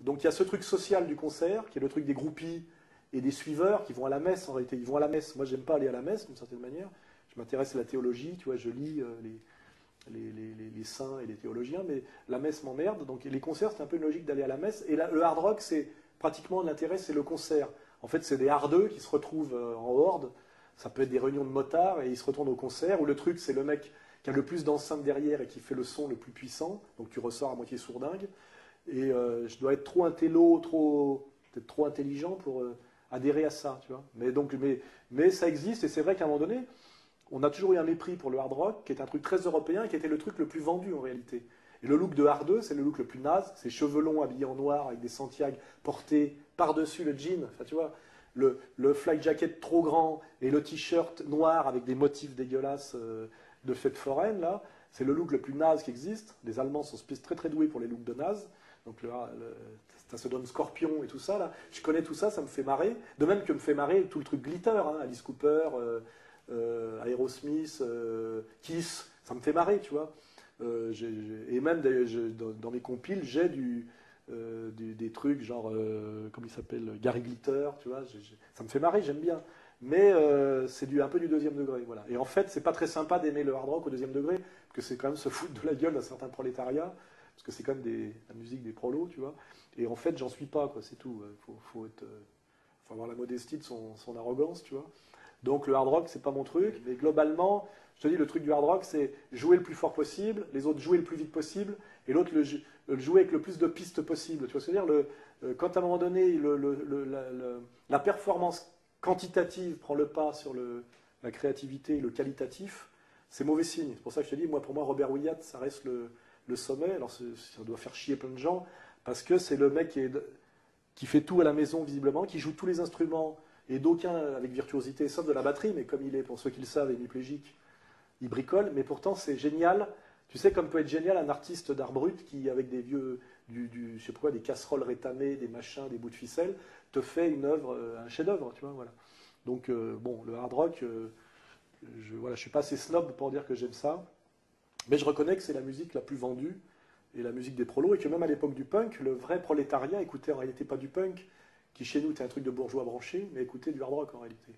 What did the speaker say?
Donc il y a ce truc social du concert, qui est le truc des groupies et des suiveurs qui vont à la messe en réalité. Ils vont à la messe. Moi, j'aime pas aller à la messe d'une certaine manière. Je m'intéresse à la théologie, tu vois, je lis les saints et les théologiens, mais la messe m'emmerde. Donc les concerts, c'est un peu une logique d'aller à la messe. Et là, le hard rock, c'est pratiquement l'intérêt, c'est le concert. En fait, c'est des hardeux qui se retrouvent en horde. Ça peut être des réunions de motards et ils se retournent au concert. Ou le truc, c'est le mec qui a le plus d'enceintes derrière et qui fait le son le plus puissant. Donc tu ressors à moitié sourdingue. Et je dois être trop intello, peut-être trop intelligent pour adhérer à ça, tu vois. Mais ça existe et c'est vrai qu'à un moment donné, on a toujours eu un mépris pour le hard rock, qui est un truc très européen et qui était le truc le plus vendu en réalité. Et le look de hardeux, c'est le look le plus naze, c'est cheveux longs habillés en noir avec des Santiago portés par-dessus le jean, enfin tu vois, le fly jacket trop grand et le t-shirt noir avec des motifs dégueulasses de fête foraine, là, c'est le look le plus naze qui existe. Les Allemands sont très très doués pour les looks de naze. Donc ça se donne Scorpion et tout ça, là. Je connais tout ça, ça me fait marrer. De même que me fait marrer tout le truc glitter, hein, Alice Cooper, Aerosmith, Kiss, ça me fait marrer, tu vois. Et même dans mes compiles, j'ai des trucs genre, comment il s'appelle, Gary Glitter, tu vois. Ça me fait marrer, j'aime bien. Mais c'est un peu du deuxième degré, voilà. Et en fait, c'est pas très sympa d'aimer le hard rock au deuxième degré, parce que c'est quand même se foutre de la gueule d'un certain prolétariat, parce que c'est quand même la musique des prolos, tu vois. Et en fait, j'en suis pas, quoi, c'est tout. Faut avoir la modestie de son arrogance, tu vois. Donc le hard rock, c'est pas mon truc. Mais globalement, je te dis, le truc du hard rock, c'est jouer le plus fort possible, les autres jouer le plus vite possible, et l'autre le jouer avec le plus de pistes possible. Tu vois ce que je veux dire, quand à un moment donné, la performance quantitative prend le pas sur la créativité et le qualitatif, c'est mauvais signe. C'est pour ça que je te dis, pour moi, Robert Wyatt, ça reste le sommet. Alors ça doit faire chier plein de gens, parce que c'est le mec qui fait tout à la maison, visiblement, qui joue tous les instruments, et d'aucun avec virtuosité, sauf de la batterie, mais comme il est, pour ceux qui le savent, hémiplégique, il bricole, mais pourtant c'est génial. Tu sais, comme peut être génial un artiste d'art brut qui, avec des vieux, je sais pas quoi, des casseroles rétamées, des machins, des bouts de ficelle, te fait une œuvre, un chef-d'œuvre, tu vois, voilà. Donc, bon, le hard rock, je suis pas assez snob pour dire que j'aime ça, mais je reconnais que c'est la musique la plus vendue, et la musique des prolos, et que même à l'époque du punk, le vrai prolétariat écoutait en réalité pas du punk, qui chez nous était un truc de bourgeois branché, mais écoutait du hard rock en réalité.